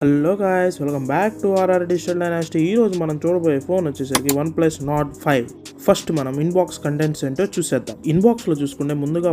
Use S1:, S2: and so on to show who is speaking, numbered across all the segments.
S1: Hello guys, welcome back to RR digital dynasty. ఈ రోజు మనం చూడబోయే ఫోన్ వచ్చేసరికి OnePlus Nord 5. ఫస్ట్ మనం ఇన్బాక్స్ కంటెంట్స్ ఏంటో చూసేద్దాం. ఇన్బాక్స్లో చూసుకుంటే ముందుగా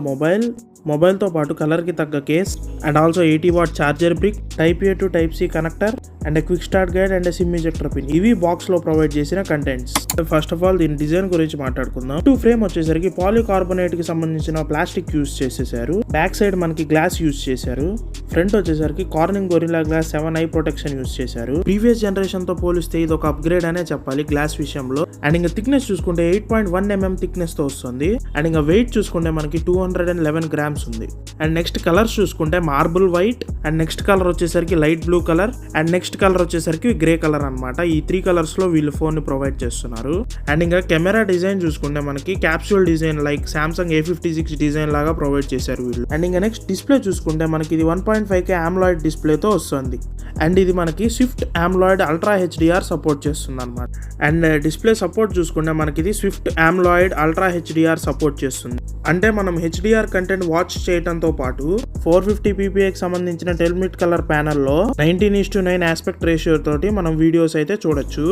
S1: మొబైల్తో పాటు కలర్కి తగ్గ case and also 80W charger brick, Type A to Type C connector and quick start guide and SIM injector pin. ఇవి బాక్స్లో ప్రొవైడ్ చేసిన కంటెంట్స్. ఫస్ట్ ఆఫ్ ఆల్ దీని డిజైన్ గురించి మాట్లాడుకుందాం. ఫ్రేమ్ వచ్చేసరికి పాలికార్బోనేట్ కి సంబంధించిన ప్లాస్టిక్ యూస్ చేసేసారు. బ్యాక్ సైడ్ మనకి గ్లాస్ యూస్ చేశారు. ఫ్రంట్ వచ్చేసరికి Corning Gorilla Glass 7i protection use చేశారు. ప్రీవియస్ జనరేషన్ తో పోలిస్తే ఇది ఒక అప్గ్రేడ్ అనే చెప్పాలి గ్లాస్ విషయంలో. అండ్ ఇంకా థిక్నెస్ చూసుకుంటే 8.1mm థిక్నెస్ తో వస్తుంది. అండ్ ఇంకా వెయిట్ చూసుకుంటే మనకి 211 grams ఉంది. అండ్ నెక్స్ట్ కలర్స్ చూసుకుంటే marble white and next colour వచ్చేసరికి light blue colour and next colour వచ్చేసరికి గ్రే కలర్ అన్నమాట. ఈ 3 కలర్స్ లో వీళ్ళు ఫోన్ ని ప్రొవైడ్ చేస్తున్నారు. అండ్ ఇంకా కెమెరా డిజైన్ చూసుకుంటే మనకి capsule design like Samsung A56 design లాగా ప్రొవైడ్ చేశారు వీళ్ళు. అండ్ ఇంకా నెక్స్ట్ డిస్ప్లే చూసుకుంటే మనకి ఇది 1.5K AMOLED డిస్ప్లే తో వస్తుంది. అండ్ ఇది మనకి Swift AMOLED ultra HDR support చేస్తుంది అనమాట. అండ్ డిస్ప్లే సపోర్ట్ చూసుకుంటే మనకి ఇది Swift AMOLED ultra HDR support చేస్తుంది. అంటే మనం HDR కంటెంట్ వాచ్ చేయడంతో పాటు 450ppi సంబంధించిన టెల్మిట్ కలర్ ప్యానల్లో 19:9 ఆస్పెక్ట్ రేషియో తోటి మనం వీడియోస్ అయితే చూడొచ్చు.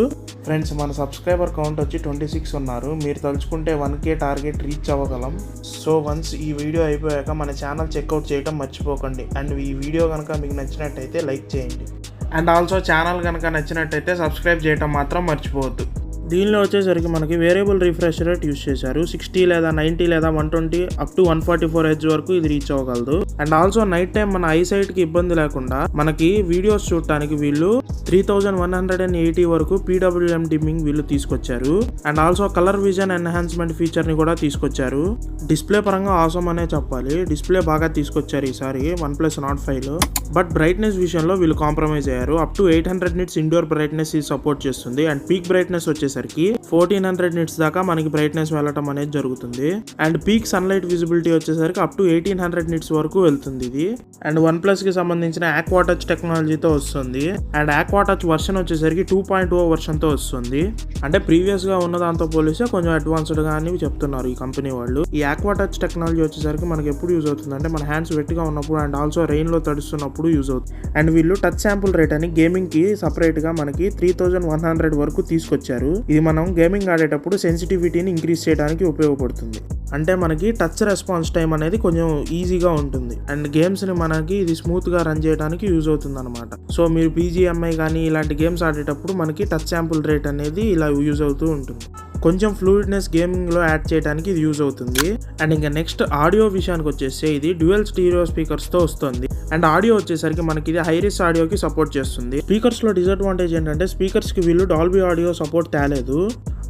S1: ఫ్రెండ్స్, మన సబ్స్క్రైబర్ కౌంట్ వచ్చి 26 ఉన్నారు. మీరు తలుచుకుంటే 1K టార్గెట్ రీచ్ అవ్వగలం. సో వన్స్ ఈ వీడియో అయిపోయాక మన ఛానల్ చెక్అవుట్ చేయడం మర్చిపోకండి. అండ్ ఈ వీడియో కనుక మీకు నచ్చినట్టయితే లైక్ చేయండి. అండ్ ఆల్సో ఛానల్ కనుక నచ్చినట్టయితే సబ్స్క్రైబ్ చేయడం మాత్రం మర్చిపోవద్దు. దీనిలో వచ్చేసరికి మనకి వేరియబుల్ రిఫ్రెష్ రేట్ యూస్ చేశారు. 60 లేదా 90 లేదా 120 అప్ టు 144Hz వరకు ఇది రీచ్ అవ్వగలదు. అండ్ ఆల్సో నైట్ టైం మన ఐసైట్ కి ఇబ్బంది లేకుండా మనకి వీడియోస్ చూడటానికి వీళ్ళు 3180 వరకు PWM డిమ్మింగ్ వీళ్ళు తీసుకొచ్చారు. And also colour vision enhancement feature ని కూడా తీసుకొచ్చారు. డిస్ప్లే పరంగా ఆసమ్ అనే చెప్పాలి. డిస్ప్లే బాగా తీసుకొచ్చారు ఈసారి OnePlus Nord 5 లో. బట్ బ్రైట్నెస్ విషయంలో వీళ్ళు కాంప్రమైజ్ అయ్యారు. Up to 800 nits indoor brightness ఇది సపోర్ట్ చేస్తుంది. అండ్ పీక్ బ్రైట్నెస్ వచ్చేసరికి 1400 nits దాకా మనకి బ్రైట్నెస్ వెళ్ళటం అనేది జరుగుతుంది. అండ్ పీక్ సన్లైట్ విజిబిలిటీ వచ్చేసరికి అప్ టు 1800 nits వరకు వెళ్తుంది ఇది. అండ్ OnePlus కి సంబంధించిన ఆక్వా టచ్ టెక్నాలజీతో వస్తుంది. అండ్ ఆక్వా టచ్ వర్షన్ వచ్చేసరికి 2.0 వర్షన్ తో వస్తుంది. అంటే ప్రీవియస్ గా ఉన్న దాంతో పోలిస్తే కొంచెం అడ్వాన్స్డ్ గా అని చెప్తున్నారు ఈ కంపెనీ వాళ్ళు. ఈ ఆక్వా టచ్ టెక్నాలజీ వచ్చేసరికి మనకి ఎప్పుడు యూజ్ అవుతుంది అంటే మన హ్యాండ్స్ వెట్టిగా ఉన్నప్పుడు అండ్ ఆల్సో రెయిన్ లో తడుస్తున్నప్పుడు యూజ్ అవుతుంది. అండ్ వీళ్ళు టచ్ శాంపుల్ రేట్ అని గేమింగ్ కి సపరేట్ గా మనకి 3100 వరకు తీసుకొచ్చారు. ఇది మనం గేమింగ్ ఆడేటప్పుడు సెన్సిటివిటీని ఇంక్రీజ్ చేయడానికి ఉపయోగపడుతుంది. అంటే మనకి టచ్ రెస్పాన్స్ టైం అనేది కొంచెం ఈజీగా ఉంటుంది. అండ్ గేమ్స్ ని మనకి ఇది స్మూత్ గా రన్ చేయడానికి యూజ్ అవుతుంది అనమాట. సో మీరు BGMI కానీ ఇలాంటి గేమ్స్ ఆడేటప్పుడు మనకి టచ్ శాంపుల్ రేట్ అనేది ఇలా యూజ్ అవుతూ ఉంటుంది. కొంచెం ఫ్లూయిడ్నెస్ గేమింగ్ లో యాడ్ చేయడానికి ఇది యూజ్ అవుతుంది. అండ్ ఇంకా నెక్స్ట్ ఆడియో విషయానికి వచ్చేస్తే ఇది డ్యూయల్ స్టీరియో స్పీకర్స్ తో వస్తుంది. అండ్ ఆడియో వచ్చేసరికి మనకి ఇది హైరిస్ ఆడియోకి సపోర్ట్ చేస్తుంది. స్పీకర్స్ లో డిసడ్వాంటేజ్ ఏంటంటే స్పీకర్స్ కి వీళ్ళు డాల్బీ ఆడియో సపోర్ట్ తేలేదు.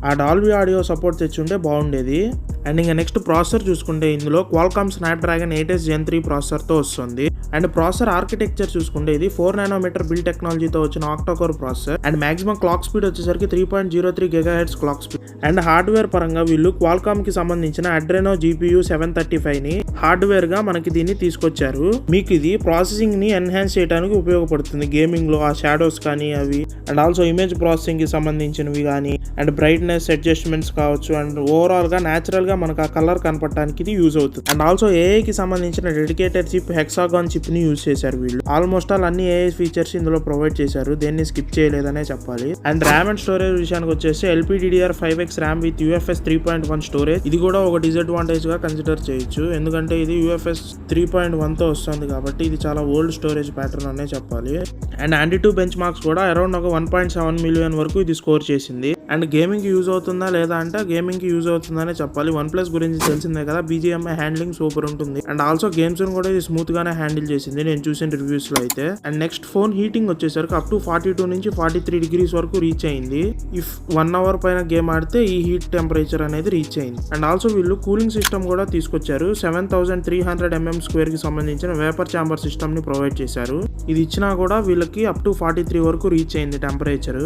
S1: ఆ డాల్బీ ఆడియో సపోర్ట్ తెచ్చుంటే బాగుండేది. అండ్ ఇంకా నెక్స్ట్ ప్రాసెసర్ చూసుకుంటే ఇందులో Qualcomm Snapdragon 8s Gen 3 processor తో వస్తుంది. అండ్ ప్రాసెసర్ ఆర్కిటెక్చర్ చూసుకుంటే ఇది 4nm బిల్డ్ టెక్నాలజీతో వచ్చిన octa-core processor. And maximum clock speed వచ్చేసరికి 3.03 GHz clock speed. And hardware పరంగా వీళ్ళు Qualcomm కి సంబంధించిన Adreno GPU 735 ని హార్డ్వేర్ గా మనకి దీన్ని తీసుకొచ్చారు. మీకు ఇది ప్రాసెసింగ్ ని ఎన్హాన్స్ చేయడానికి ఉపయోగపడుతుంది గేమింగ్ లో. ఆ షాడోస్ కానీ అవి అండ్ ఆల్సో ఇమేజ్ ప్రాసెసింగ్ కి సంబంధించినవి కానీ అండ్ బ్రైట్నెస్ అడ్జస్ట్మెంట్స్ కావచ్చు. అండ్ ఓవరాల్ గా నేచురల్ గా మనకు ఆ కలర్ కనపడటానికి ఇది యూజ్ అవుతుంది. అండ్ ఆల్సో AI కి సంబంధించిన డెడికేటెడ్ చిప్ హెక్సాగాన్ చిప్ ని యూజ్ చేశారు వీళ్ళు. ఆల్మోస్ట్ ఆల్ అన్ని AI ఫీచర్స్ ఇందులో ప్రొవైడ్ చేశారు. దేన్ని స్కిప్ చేయలేదనే చెప్పాలి. అండ్ ర్యామ్ అండ్ స్టోరేజ్ విషయానికి వచ్చేసి LPDDR5X RAM with UFS 3.1 storage. ఇది కూడా ఒక డిసడ్వాంటేజ్ గా కన్సిడర్ చేయొచ్చు. ఎందుకంటే ఇది UFS 3.1 తో వస్తుంది కాబట్టి ఇది చాలా ఓల్డ్ స్టోరేజ్ ప్యాటర్న్ అనే చెప్పాలి. అండ్ Antutu బెంచ్ మార్క్స్ కూడా అరౌండ్ ఒక 1.7 మిలియన్ వరకు ఇది స్కోర్ చేసింది. అండ్ గేమింగ్ కి యూజ్ అవుతుందా లేదా అంటే గేమింగ్ కి యూజ్ అవుతుందనే చెప్పాలి. OnePlus గురించి తెలిసిందే కదా, BGMI హ్యాండ్లింగ్ సూపర్ ఉంటుంది. అండ్ ఆల్సో గేమ్స్ కూడా ఇది స్మూత్ గానే హ్యాండిల్ చేసింది నేను చూసిన రివ్యూస్ లో అయితే. అండ్ నెక్స్ట్ ఫోన్ హీటింగ్ వచ్చేసరికి అప్ టు 42 నుంచి 43 degrees వరకు రీచ్ అయింది. ఇఫ్ 1 hour పైన గేమ్ ఆడితే ఈ హీట్ టెంపరేచర్ అనేది రీచ్ అయింది. అండ్ ఆల్సో వీళ్ళు కూలింగ్ సిస్టమ్ కూడా తీసుకొచ్చారు. 7300 mm² కి సంబంధించిన వేపర్ ఛాంబర్ సిస్టమ్ ని ప్రొవైడ్ చేశారు. ఇది ఇచ్చినా కూడా వీళ్ళకి అప్ టు 43 వరకు రీచ్ అయింది టెంపరేచర్.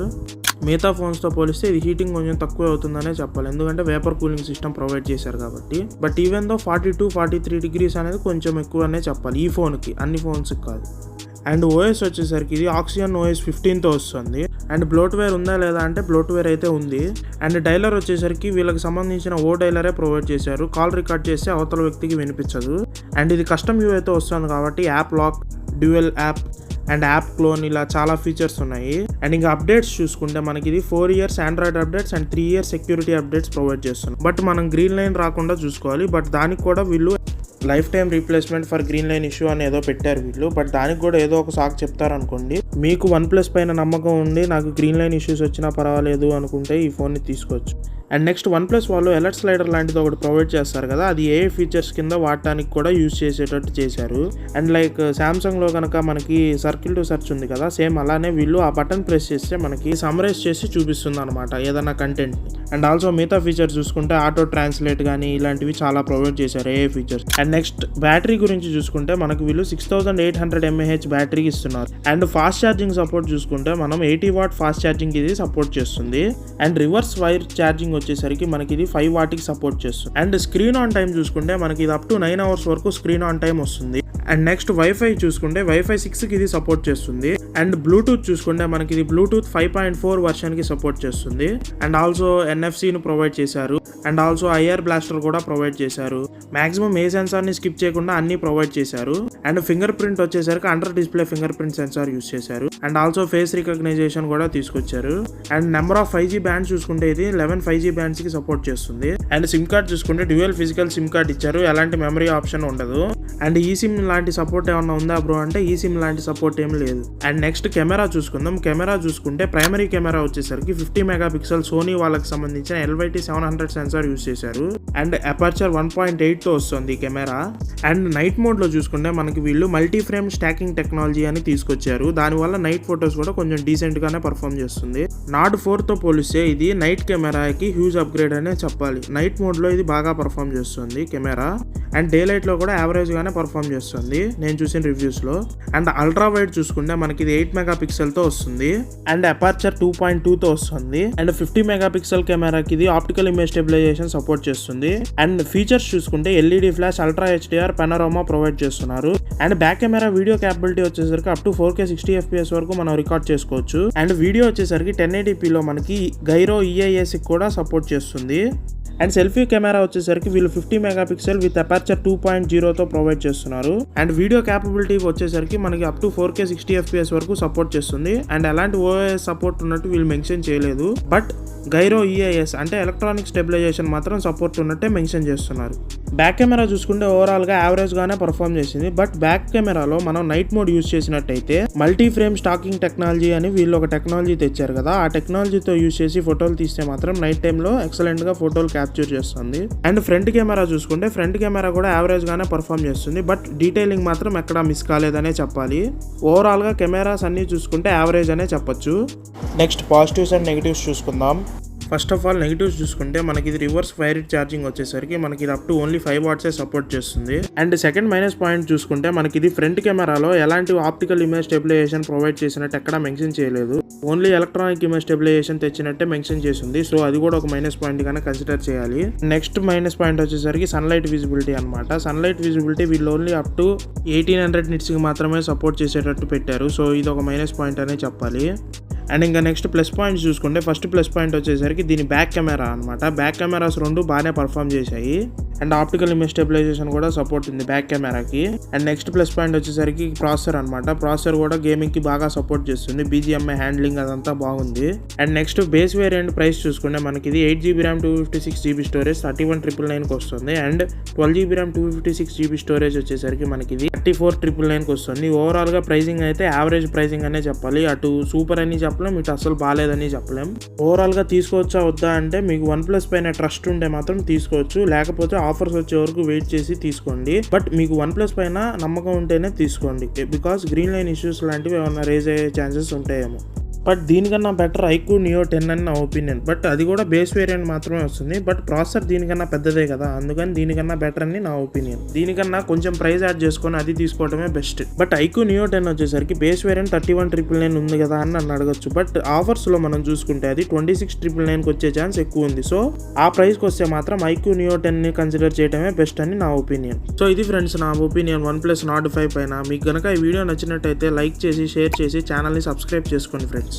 S1: మిగతా ఫోన్స్ తో పోలిస్తే ఇది హీటింగ్ కొంచెం తక్కువ అవుతుందనే చెప్పాలి. ఎందుకంటే వేపర్ కూలింగ్ సిస్టమ్ ప్రొవైడ్ చేశారు కాబట్టి. బట్ ఈవెన్ దో 42-43 degrees అనేది కొంచెం ఎక్కువనే చెప్పాలి ఈ ఫోన్ కి, అన్ని ఫోన్స్ కాదు. అండ్ OS వచ్చేసరికి ఇది Oxygen OS 15 తో వస్తుంది. అండ్ బ్లోట్వేర్ ఉందా లేదా అంటే బ్లోట్వేర్ అయితే ఉంది. అండ్ డైలర్ వచ్చేసరికి వీళ్ళకి సంబంధించిన డైలరే ప్రొవైడ్ చేశారు. కాల్ రికార్డ్ చేస్తే అవతల వ్యక్తికి వినిపించదు. అండ్ ఇది కస్టమ్ UI తో వస్తుంది కాబట్టి app lock, dual app and app clone ఇలా చాలా ఫీచర్స్ ఉన్నాయి. అండ్ ఇంకా అప్డేట్స్ చూసుకుంటే మనకి ఇది 4 years Android updates and 3 years security updates provide చేస్తున్నారు. బట్ మనం గ్రీన్ లైన్ రాకుండా చూసుకోవాలి. బట్ దానికి కూడా వీళ్ళు life time replacement for green line issue అని ఏదో పెట్టారు వీళ్ళు. బట్ దానికి కూడా ఏదో ఒక సాకు చెప్తారనుకోండి. మీకు OnePlus పైన నమ్మకం ఉండి నాకు గ్రీన్ లైన్ ఇష్యూస్ వచ్చినా పర్వాలేదు అనుకుంటే ఈ ఫోన్ని తీసుకోవచ్చు. అండ్ నెక్స్ట్ OnePlus వాళ్ళు అలర్ట్ స్లైడర్ లాంటిది ఒకటి ప్రొవైడ్ చేస్తారు కదా, అది ఏ ఫీచర్స్ కింద వాడటానికి కూడా యూజ్ చేసేటట్టు చేశారు. అండ్ లైక్ సామ్సంగ్లో కనుక మనకి సర్కిల్ టు సెర్చ్ ఉంది కదా, సేమ్ అలానే వీళ్ళు ఆ బటన్ ప్రెస్ చేస్తే మనకి సమ్మరైజ్ చేసి చూపిస్తుంది అనమాట ఏదైనా కంటెంట్. అండ్ ఆల్సో మిగతా ఫీచర్స్ చూసుకుంటే ఆటో ట్రాన్స్లేట్ కానీ ఇలాంటివి చాలా ప్రొవైడ్ చేశారు ఏ ఫీచర్స్. అండ్ నెక్స్ట్ బ్యాటరీ గురించి చూసుకుంటే మనకి వీళ్ళు 6800 mAh బ్యాటరీ ఇస్తున్నారు. అండ్ ఫాస్ట్ ఛార్జింగ్ సపోర్ట్ చూసుకుంటే మనం 80 watt ఫాస్ట్ ఛార్జింగ్ ఇది సపోర్ట్ చేస్తుంది. అండ్ రివర్స్ వైర్ ఛార్జింగ్ వచ్చేసరికి మనకి ఇది 5 watt కి సపోర్ట్ చేస్తుంది. అండ్ స్క్రీన్ ఆన్ టైం చూసుకుంటే మనకి ఇది అప్ టు 9 hours వరకు స్క్రీన్ ఆన్ టైం వస్తుంది. అండ్ నెక్స్ట్ వైఫై చూసుకుంటే వైఫై 6కి ఇది సపోర్ట్ చేస్తుంది. అండ్ బ్లూటూత్ చూసుకుంటే మనకి ఇది బ్లూటూత్ 5.4 వర్షన్ కి సపోర్ట్ చేస్తుంది. అండ్ ఆల్సో NFC-ను ప్రొవైడ్ చేశారు. అండ్ ఆల్సో IR బ్లాస్టర్ కూడా ప్రొవైడ్ చేశారు. మాక్సిమం ఏ సెన్సార్ ని స్కిప్ చేయకుండా అన్ని ప్రొవైడ్ చేశారు. అండ్ ఫింగర్ ప్రింట్ వచ్చేసరికి under display finger print sensor use చేశారు. అండ్ ఆల్సో ఫేస్ రికగ్నైజేషన్ కూడా తీసుకొచ్చారు. And number of 5G bands చూసుకుంటే ఇది 11 5G బ్యాండ్స్ కి సపోర్ట్ చేస్తుంది. అండ్ సిమ్ కార్డ్ చూసుకుంటే డ్యూయల్ ఫిజికల్ సిమ్ కార్డ్ ఇచ్చారు, ఎలాంటి మెమరీ ఆప్షన్ ఉండదు. అండ్ ఈ సిమ్ లాంటి సపోర్ట్ ఏమన్నా ఉందా బ్రో అంటే ఈ సిమ్ లాంటి సపోర్ట్ ఏం లేదు. అండ్ నెక్స్ట్ కెమెరా చూసుకుందాం. కెమెరా చూసుకుంటే ప్రైమరీ కెమెరా వచ్చేసరికి 50 మెగాపిక్సెల్ సోనీ వాళ్ళకి సంబంధించిన LYT 700 సెన్సార్ యూస్ చేశారు. అండ్ అపర్చర్ 1.8 తో వస్తుంది ఈ కెమెరా. అండ్ నైట్ మోడ్ లో చూసుకుంటే మనకి వీళ్ళు మల్టీ ఫ్రేమ్ స్టాకింగ్ టెక్నాలజీ అని తీసుకొచ్చారు. దానివల్ల నైట్ ఫొటోస్ కూడా కొంచెం డీసెంట్ గానే పర్ఫామ్ చేస్తుంది. నార్డ్ 4 తో పోలిస్తే ఇది నైట్ కెమెరాకి హ్యూజ్ అప్గ్రేడ్ అనే చెప్పాలి. నైట్ మోడ్ లో ఇది బాగా పర్ఫామ్ చేస్తుంది కెమెరా. అండ్ డే లైట్ లో కూడా యావరేజ్ గానే పర్ఫామ్ చేస్తుంది నేను చూసిన రివ్యూస్ లో. అండ్ అల్ట్రా వైడ్ చూసుకుంటే మనకి ఇది 8 మెగాపిక్సెల్ తో వస్తుంది. అండ్ అపర్చర్ 2.2 తో వస్తుంది. అండ్ 50 మెగాపిక్సెల్ కెమెరాకి ఇది ఆప్టికల్ ఇమేజ్ స్టెబిలైజేషన్ సపోర్ట్ చేస్తుంది. అండ్ ఫీచర్స్ చూసుకుంటే LED flash, ultra HDR, panorama provide చేస్తున్నారు. And back camera video capability వచ్చేసరికి అప్ టు 4K 60 FPS వరకు మనం రికార్డ్ చేసుకోవచ్చు. అండ్ వీడియో వచ్చేసరికి 1080p లో మనకి గైరో EIS కూడా సపోర్ట్ చేస్తుంది. అండ్ సెల్ఫీ కెమెరా వచ్చేసరికి వీళ్ళు 50 మెగాపిక్సెల్ విత్ అపర్చర్ 2.0 తో ప్రొవైడ్ చేస్తున్నారు. అండ్ వీడియో క్యాపబిలిటీ వచ్చేసరికి మనకి అప్ టు 4K 60 FPS వరకు సపోర్ట్ చేస్తుంది. అండ్ ఎలాంటి OIS సపోర్ట్ ఉన్నట్టు వీళ్ళు మెన్షన్ చేయలేదు. బట్ గైరో EIS అంటే ఎలక్ట్రానిక్ స్టెబిలైజేషన్ మాత్రం సపోర్ట్ ఉన్నట్టే మెన్షన్ చేస్తున్నారు. బ్యాక్ కెమెరా చూసుకుంటే ఓవరాల్ గా యావరేజ్ గానే పర్ఫామ్ చేసింది. బట్ బ్యాక్ కెమెరాలో మనం నైట్ మోడ్ యూస్ చేసినట్టయితే మల్టీ ఫ్రేమ్ స్టాకింగ్ టెక్నాలజీ అని వీళ్ళు ఒక టెక్నాలజీ తెచ్చారు కదా, ఆ టెక్నాలజీతో యూస్ చేసి ఫోటోలు తీస్తే మాత్రం నైట్ టైంలో ఎక్సలెంట్ గా ఫోటోలు క్యాప్చర్ చేస్తుంది. అండ్ ఫ్రంట్ కెమెరా చూసుకుంటే ఫ్రంట్ కెమెరా కూడా యావరేజ్ గానే పర్ఫామ్ చేస్తుంది. బట్ డీటెయిలింగ్ మాత్రం ఎక్కడా మిస్ కాలేదనే చెప్పాలి. ఓవరాల్ గా కెమెరాస్ అన్ని చూసుకుంటే యావరేజ్ అనే చెప్పొచ్చు. నెక్స్ట్ పాజిటివ్స్ అండ్ నెగిటివ్స్ చూసుకుందాం. ఫస్ట్ ఆఫ్ ఆల్ నెగిటివ్స్ చూసుకుంటే మనకి ఇది రివర్స్ వైర్ ఛార్జింగ్ వచ్చేసరికి మనకి ఇది up to only 5 watts support చేస్తుంది. అండ్ సెకండ్ మైనస్ పాయింట్ చూసుకుంటే మనకి ఇది ఫ్రంట్ కెమెరాలో ఎలాంటి ఆప్టికల్ ఇమేజ్ స్టెబిలైజేషన్ ప్రొవైడ్ చేసినట్టు ఎక్కడ మెన్షన్ చేయలేదు. ఓన్లీ ఎలక్ట్రానిక్ ఇమేజ్ స్టెబిలైజేషన్ తెచ్చినట్టే మెన్షన్ చేసింది. సో అది కూడా ఒక మైనస్ పాయింట్ గానే కన్సిడర్ చేయాలి. నెక్స్ట్ మైనస్ పాయింట్ వచ్చేసరికి సన్లైట్ విజిబిలిటీ అనమాట. సన్లైట్ విజిబిలిటీ వీళ్ళు ఓన్లీ అప్ టు 1800 nits కి మాత్రమే సపోర్ట్ చేసేటట్టు పెట్టారు. సో ఇది ఒక మైనస్ పాయింట్ అనే చెప్పాలి. అండ్ ఇంకా నెక్స్ట్ ప్లస్ పాయింట్స్ చూసుకుంటే ఫస్ట్ ప్లస్ పాయింట్ వచ్చేసరికి దీని బ్యాక్ కెమెరా అనమాట. బ్యాక్ కెమెరాస్ రెండు బాగానే పర్ఫామ్ చేశాయి. అండ్ ఆప్టికల్ ఇమేజ్ స్టెబిలైజేషన్ కూడా సపోర్ట్ ఉంది బ్యాక్ కెమెరాకి. అండ్ నెక్స్ట్ ప్లస్ పాయింట్ వచ్చేసరికి ప్రాసెసర్ అనమాట. ప్రాసెసర్ కూడా గేమింగ్ కి బాగా సపోర్ట్ చేస్తుంది. BGMI హ్యాండ్లింగ్ అదంతా బాగుంది. And next base variant price చూసుకుంటే మనకి ఇది 8GB RAM 256GB స్టోరేజ్ 31,999కి వస్తుంది. And 12GB RAM 256GB storage వచ్చేసరికి మనకి ఇది 34,999కి వస్తుంది. ఓవరాల్ గా ప్రైసింగ్ అయితే యావరేజ్ ప్రైసింగ్ అనే చెప్పాలి. అటు సూపర్ అని చెప్పలేం, ఇటు అసలు బాగాలేదని చెప్పలేం. ఓవరాల్ గా తీసుకోవచ్చా వద్దా అంటే మీకు OnePlus పైన ట్రస్ట్ ఉంటే మాత్రం తీసుకోవచ్చు, లేకపోతే ఆఫర్స్ వచ్చే వరకు వెయిట్ చేసి తీసుకోండి. బట్ మీకు OnePlus పైన నమ్మకం ఉంటేనే తీసుకోండి, బికాస్ గ్రీన్ లైన్ ఇష్యూస్ లాంటివి ఏమైనా రేజ్ అయ్యే ఛాన్సెస్ ఉంటాయేమో. బట్ దీనికన్నా బెటర్ iQOO Neo 10 అని నా ఒపీనియన్. బట్ అది కూడా బేస్ వేరియంట్ మాత్రమే వస్తుంది. బట్ ప్రాసెసర్ దీనికన్నా పెద్దదే కదా, అందుకని దీనికన్నా బెటర్ అని నా ఒపీనియన్. దీనికన్నా కొంచెం ప్రైస్ యాడ్ చేసుకొని అది తీసుకోవడమే బెస్ట్. బట్ iQOO Neo 10 వచ్చేసరికి బేస్ వేరియంట్ 31,999 ఉంది కదా అని నన్ను అడగచ్చు. బట్ ఆఫర్స్ లో మనం చూసుకుంటే అది 26,999కి వచ్చే ఛాన్స్ ఎక్కువ ఉంది. సో ఆ ప్రైస్కి వస్తే మాత్రం iQOO Neo 10 ని కన్సిడర్ చేయడమే బెస్ట్ అని నా ఒపీనియన్. సో ఇది ఫ్రెండ్స్ నా ఒపీనియన్ OnePlus Nord 5 పైన. మీకు కనుక ఈ వీడియో నచ్చినట్టయితే లైక్ చేసి షేర్ చేసి ఛానల్ని సబ్స్క్రైబ్ చేసుకోండి ఫ్రెండ్స్.